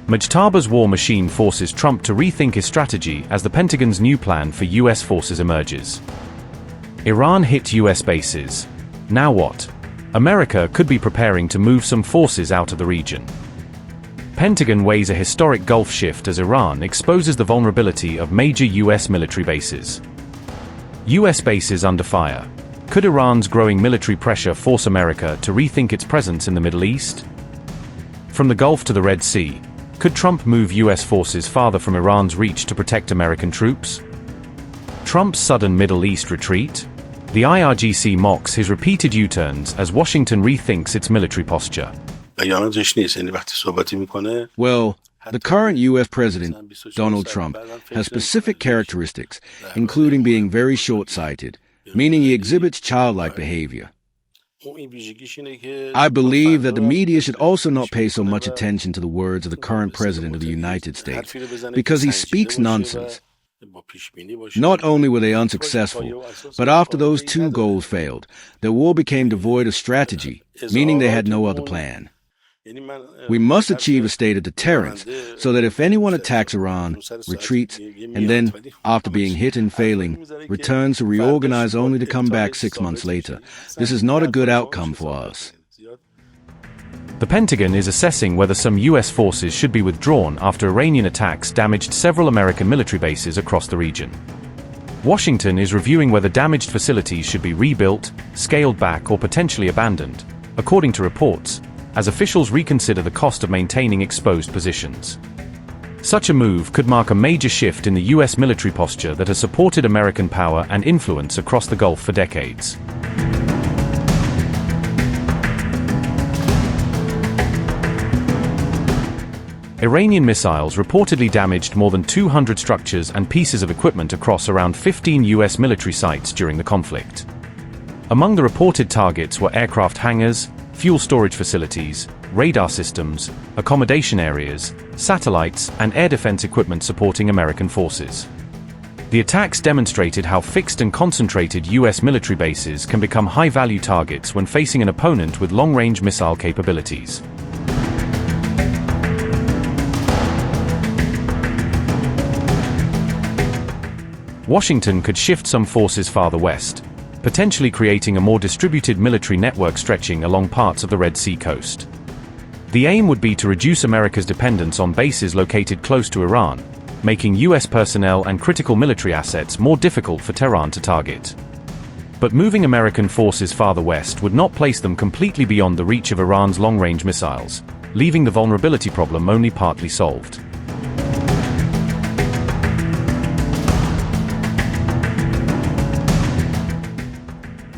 Mujtaba's war machine forces Trump to rethink his strategy as the Pentagon's new plan for U.S. forces emerges. Iran hit U.S. bases. Now what? America could be preparing to move some forces out of the region. Pentagon weighs a historic Gulf shift as Iran exposes the vulnerability of major U.S. military bases. U.S. bases under fire. Could Iran's growing military pressure force America to rethink its presence in the Middle East? From the Gulf to the Red Sea, could Trump move U.S. forces farther from Iran's reach to protect American troops? Trump's sudden Middle East retreat? The IRGC mocks his repeated U-turns as Washington rethinks its military posture. Well, the current U.S. President, Donald Trump, has specific characteristics, including being very short-sighted, meaning he exhibits childlike behavior. I believe that the media should also not pay so much attention to the words of the current President of the United States, because he speaks nonsense. Not only were they unsuccessful, but after those two goals failed, their war became devoid of strategy, meaning they had no other plan. We must achieve a state of deterrence so that if anyone attacks Iran, retreats, and then, after being hit and failing, returns to reorganize only to come back 6 months later, this is not a good outcome for us. The Pentagon is assessing whether some U.S. forces should be withdrawn after Iranian attacks damaged several American military bases across the region. Washington is reviewing whether damaged facilities should be rebuilt, scaled back, or potentially abandoned, according to reports, as officials reconsider the cost of maintaining exposed positions. Such a move could mark a major shift in the U.S. military posture that has supported American power and influence across the Gulf for decades. Iranian missiles reportedly damaged more than 200 structures and pieces of equipment across around 15 U.S. military sites during the conflict. Among the reported targets were aircraft hangars, fuel storage facilities, radar systems, accommodation areas, satellites, and air defense equipment supporting American forces. The attacks demonstrated how fixed and concentrated U.S. military bases can become high-value targets when facing an opponent with long-range missile capabilities. Washington could shift some forces farther west, potentially creating a more distributed military network stretching along parts of the Red Sea coast. The aim would be to reduce America's dependence on bases located close to Iran, making U.S. personnel and critical military assets more difficult for Tehran to target. But moving American forces farther west would not place them completely beyond the reach of Iran's long-range missiles, leaving the vulnerability problem only partly solved.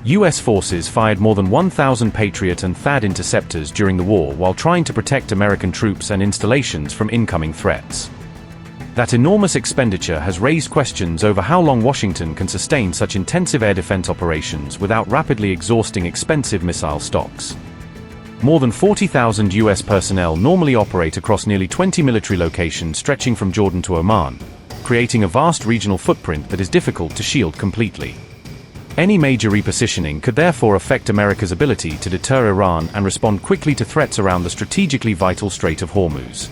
U.S. forces fired more than 1,000 Patriot and THAAD interceptors during the war while trying to protect American troops and installations from incoming threats. That enormous expenditure has raised questions over how long Washington can sustain such intensive air defense operations without rapidly exhausting expensive missile stocks. More than 40,000 U.S. personnel normally operate across nearly 20 military locations stretching from Jordan to Oman, creating a vast regional footprint that is difficult to shield completely. Any major repositioning could therefore affect America's ability to deter Iran and respond quickly to threats around the strategically vital Strait of Hormuz.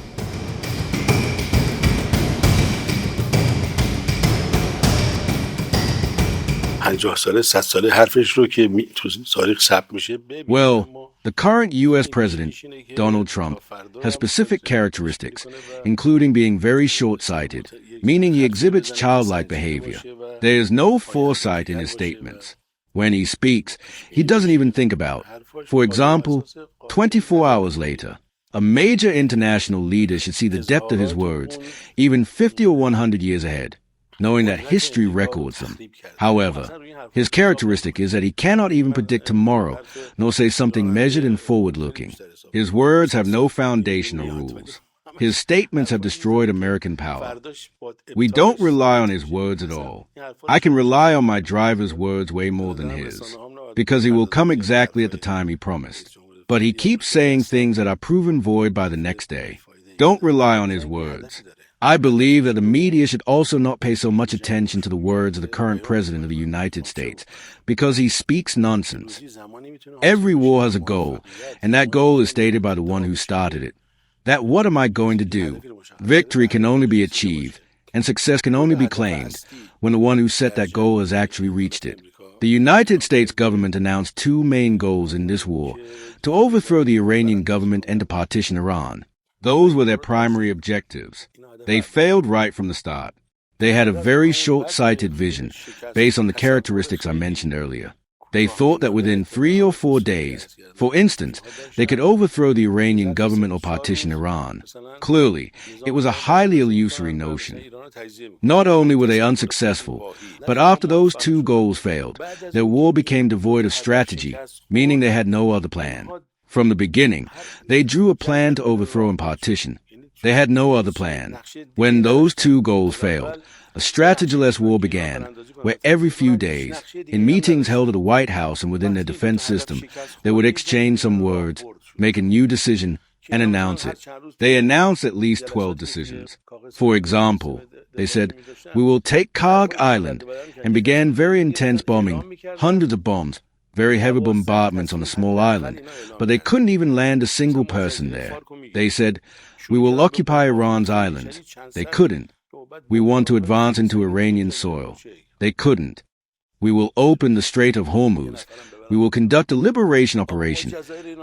Well, the current U.S. President, Donald Trump, has specific characteristics, including being very short-sighted, meaning he exhibits childlike behavior. There is no foresight in his statements. When he speaks, he doesn't even think about. For example, 24 hours later, a major international leader should see the depth of his words, even 50 or 100 years ahead, knowing that history records them. However, his characteristic is that he cannot even predict tomorrow, nor say something measured and forward-looking. His words have no foundation or rules. His statements have destroyed American power. We don't rely on his words at all. I can rely on my driver's words way more than his, because he will come exactly at the time he promised. But he keeps saying things that are proven void by the next day. Don't rely on his words. I believe that the media should also not pay so much attention to the words of the current President of the United States, because he speaks nonsense. Every war has a goal, and that goal is stated by the one who started it. that what am I going to do? Victory can only be achieved, and success can only be claimed when the one who set that goal has actually reached it. The United States government announced two main goals in this war: to overthrow the Iranian government and to partition Iran. Those were their primary objectives. They failed right from the start. They had a very short-sighted vision based on the characteristics I mentioned earlier. They thought that within 3 or 4 days, for instance, they could overthrow the Iranian government or partition Iran. Clearly, it was a highly illusory notion. Not only were they unsuccessful, but after those two goals failed, their war became devoid of strategy, meaning they had no other plan. From the beginning, they drew a plan to overthrow and partition. They had no other plan. When those two goals failed, a strategiless war began, where every few days, in meetings held at the White House and within their defense system, they would exchange some words, make a new decision, and announce it. They announced at least 12 decisions. For example, they said, "We will take Karg Island," and began very intense bombing, hundreds of bombs, very heavy bombardments on a small island, but they couldn't even land a single person there. They said, "We will occupy Iran's islands." They couldn't. "We want to advance into Iranian soil." They couldn't. "We will open the Strait of Hormuz. We will conduct a liberation operation."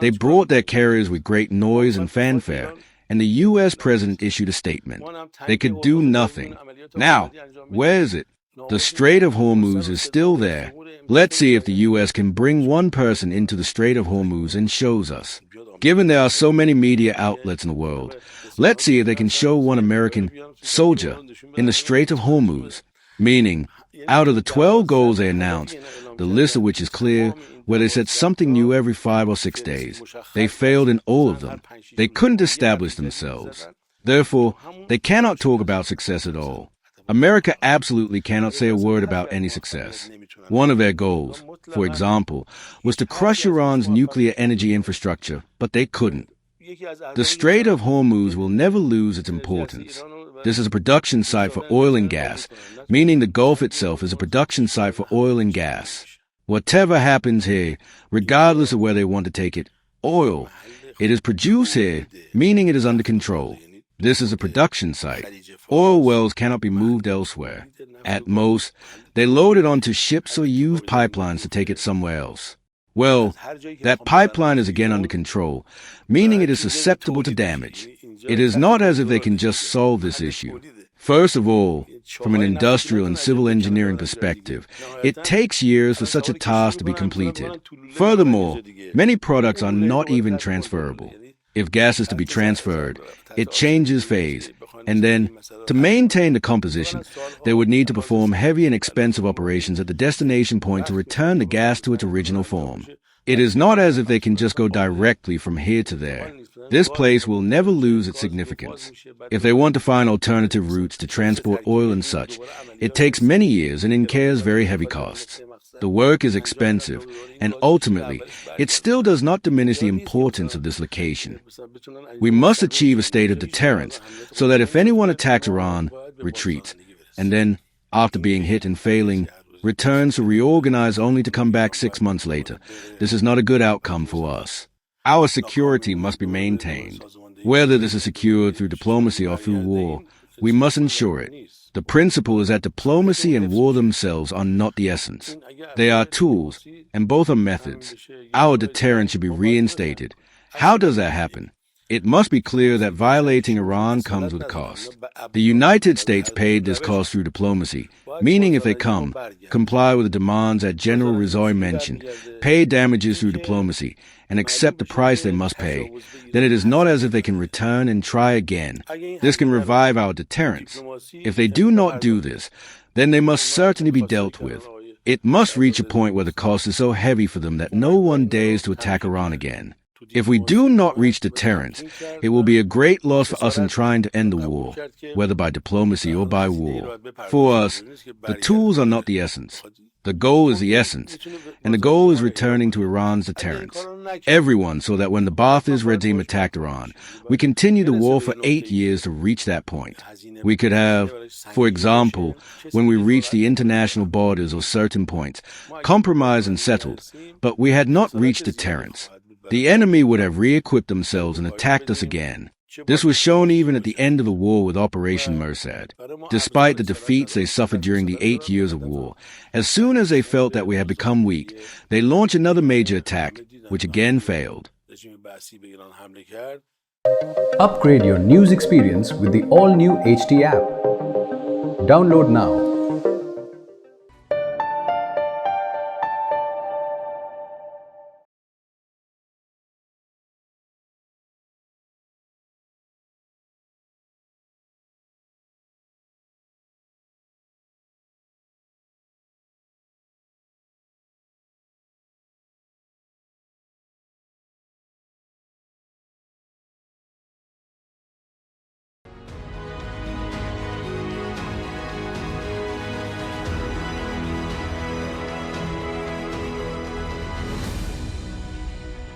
They brought their carriers with great noise and fanfare, and the U.S. president issued a statement. They could do nothing. Now, where is it? The Strait of Hormuz is still there. Let's see if the U.S. can bring one person into the Strait of Hormuz and shows us. Given there are so many media outlets in the world, let's see if they can show one American soldier in the Strait of Hormuz. Meaning, out of the 12 goals they announced, the list of which is clear, where they said something new every 5 or 6 days, they failed in all of them. They couldn't establish themselves. Therefore, they cannot talk about success at all. America absolutely cannot say a word about any success. One of their goals, for example, was to crush Iran's nuclear energy infrastructure, but they couldn't. The Strait of Hormuz will never lose its importance. This is a production site for oil and gas, meaning the Gulf itself is a production site for oil and gas. Whatever happens here, regardless of where they want to take it, oil, it is produced here, meaning it is under control. This is a production site. Oil wells cannot be moved elsewhere. At most, they load it onto ships or use pipelines to take it somewhere else. Well, that pipeline is again under control, meaning it is susceptible to damage. It is not as if they can just solve this issue. First of all, from an industrial and civil engineering perspective, it takes years for such a task to be completed. Furthermore, many products are not even transferable. If gas is to be transferred, it changes phase, and then, to maintain the composition, they would need to perform heavy and expensive operations at the destination point to return the gas to its original form. It is not as if they can just go directly from here to there. This place will never lose its significance. If they want to find alternative routes to transport oil and such, it takes many years and incurs very heavy costs. The work is expensive, and ultimately, it still does not diminish the importance of this location. We must achieve a state of deterrence so that if anyone attacks Iran, retreats, and then, after being hit and failing, returns to reorganize only to come back 6 months later. This is not a good outcome for us. Our security must be maintained. Whether this is secured through diplomacy or through war, we must ensure it. The principle is that diplomacy and war themselves are not the essence. They are tools, and both are methods. Our deterrence should be reinstated. How does that happen? It must be clear that violating Iran comes with a cost. The United States paid this cost through diplomacy, meaning if they comply with the demands that General Rizai mentioned, pay damages through diplomacy, and accept the price they must pay, then it is not as if they can return and try again. This can revive our deterrence. If they do not do this, then they must certainly be dealt with. It must reach a point where the cost is so heavy for them that no one dares to attack Iran again. If we do not reach deterrence, it will be a great loss for us in trying to end the war, whether by diplomacy or by war. For us, the tools are not the essence. The goal is the essence, and the goal is returning to Iran's deterrence. Everyone saw that when the Ba'athist regime attacked Iran, we continued the war for 8 years to reach that point. We could have, for example, when we reached the international borders or certain points, compromised and settled, but we had not reached deterrence. The enemy would have re-equipped themselves and attacked us again. This was shown even at the end of the war with Operation Mersad. Despite the defeats they suffered during the 8 years of war, as soon as they felt that we had become weak, they launched another major attack, which again failed. Upgrade your news experience with the all-new HT app. Download now.